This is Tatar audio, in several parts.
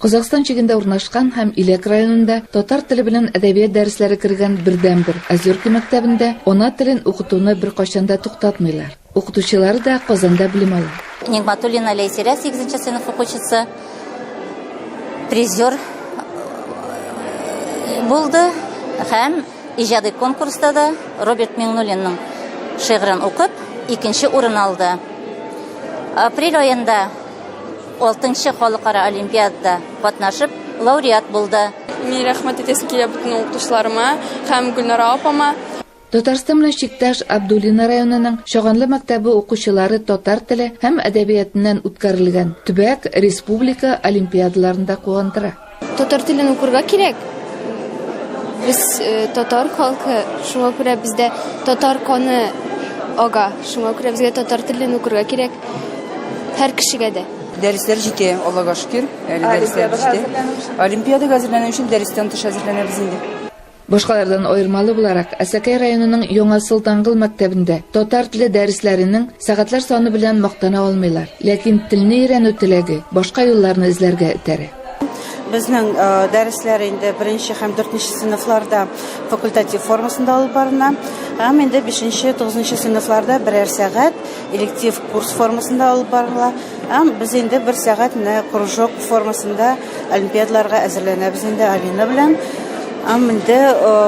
Казакстан чигендә урнашкан һәм Илек районында татар теле белән әдәбият дәресләре кергән бердән-бер Озерки мәктәбендә ана телен укытуны беркайчан да туктатмыйлар. Укытучылары да Казанда белем ала. Нигматуллина Лейсеря, 8-нче сыйныф укучысы, призер булды һәм иҗади конкурста да Роберт Миңнуллинның шигырен укып, 2нче урын алды. Апрель аенда 6-нчы халыкара олимпиадада катнашып, лауреат булды. Мин рәхмәт итәсем килә бүтән укытучыларыма һәм Гөлнара апама. Татарстан белән чиктәш Абдуллина районының Шаганлы мәктәбе укучылары татар теле һәм әдәбиятыннан үткәрелгән төбәк республика олимпиадаларында куандыра. Татар телен укырга кирәк. Без татар халкы, шуңа күрә бездә татар каны ага. Шуңа күрә безгә татар телен укырга кирәк. Һәр кешегә дә. Дәресләр җитә, Аллага шөкер. Дәресләр җитә. Олимпиадага әзерләнү өчен дәрестән тыш әзерләнәбез инде. Башкалардан аермалы буларак, Әсәкәй районының Яңа Сылтангыл мәктәбендә татар теле дәресләренең сәгатьләр саны белән мактана алмыйлар, ләкин телне өйрәнү теләге башка юлларны эзләргә этәрә. Безнең дәресләр инде 1нче һәм 4нче сыйныфларда факультатив формасында алып барына, һәм инде 5нче, 9нчы сыйныфларда берәр сәгать электив курс формасында алып барыла. Һәм без инде 1 сәгать кружок формасында олимпиадаларга әзерләнәбез инде Алина белән. Инде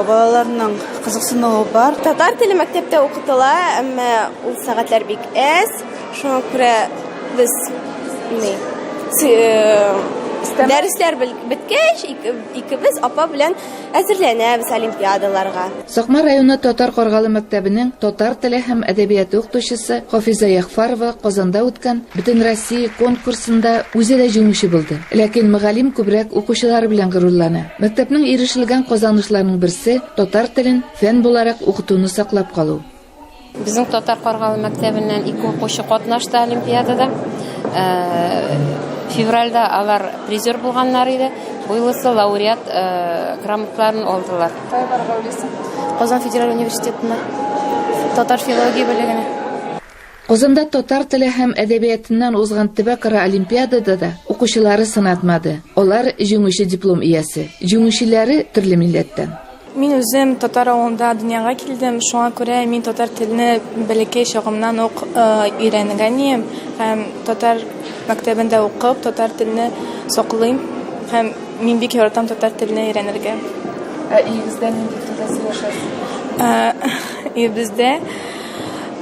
балаларның кызыксынуы бар. Татар теле мәктәптә укытыла, әмма ул сәгатьләр бик әз. Шуңа күрә без дәресләр беткәч, икебез апа белән әзерләнәбез олимпиадаларга. Сакмар районы Татар Каргалы мәктәбенең татар теле һәм әдәбияты укытучысы Хафиза Яхфарова Казанда үткән Бөтен Россия конкурсында үзе дә җиңүче булды. Ләкин мөгаллим күбрәк укучылары белән горурлана. Мәктәпнең ирешелгән казанышларының берсе татар телен фән буларак укытуны саклап калу. Безнең Татар Каргалы мәктәбеннән 2 укучы катнашты олимпиадада. Февральда алар призер булганнар иде. Буйлысы лауреат грамоталарын алдылар. Кайбарга үлесен. Казан федераль университетында татар филология бүлегенә. Казанда татар теле һәм әдәбиятыннан узган төбәкара олимпиадада да укучылары сынатмады. Алар җиңүче диплом иясе. Җиңүчеләре төрле милләттән. Мин үзем татар авылында дөньяга килдем. Шуңа күрә мин татар телене бәләкәй чагымнан ук өйрәнгәнем һәм татар мәктәбендә укып, татар телене саклыйм һәм мин бик яратам татар телене өйрәнергә. Игездә нинди телдә сөйләшәсез? Бездә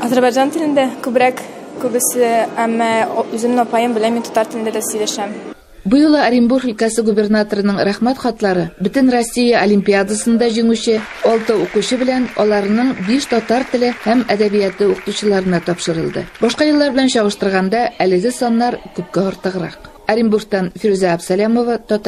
Азәрбайҗан телендә күбесе, әмма үземнең апаем белән мин татар телендә дә сөйләшәм. Бу юлы Оренбург өлкәсе губернаторының рәхмәт хатлары Бөтен Россия олимпиадасында җиңүче 6 укучы белән аларның 5 татар теле һәм әдәбияты укытучыларына тапшырылды. Башка еллар белән чагыштырганда әлеге саннар күпкә артыграк. Оренбургтан Фирүзә Абсалямова,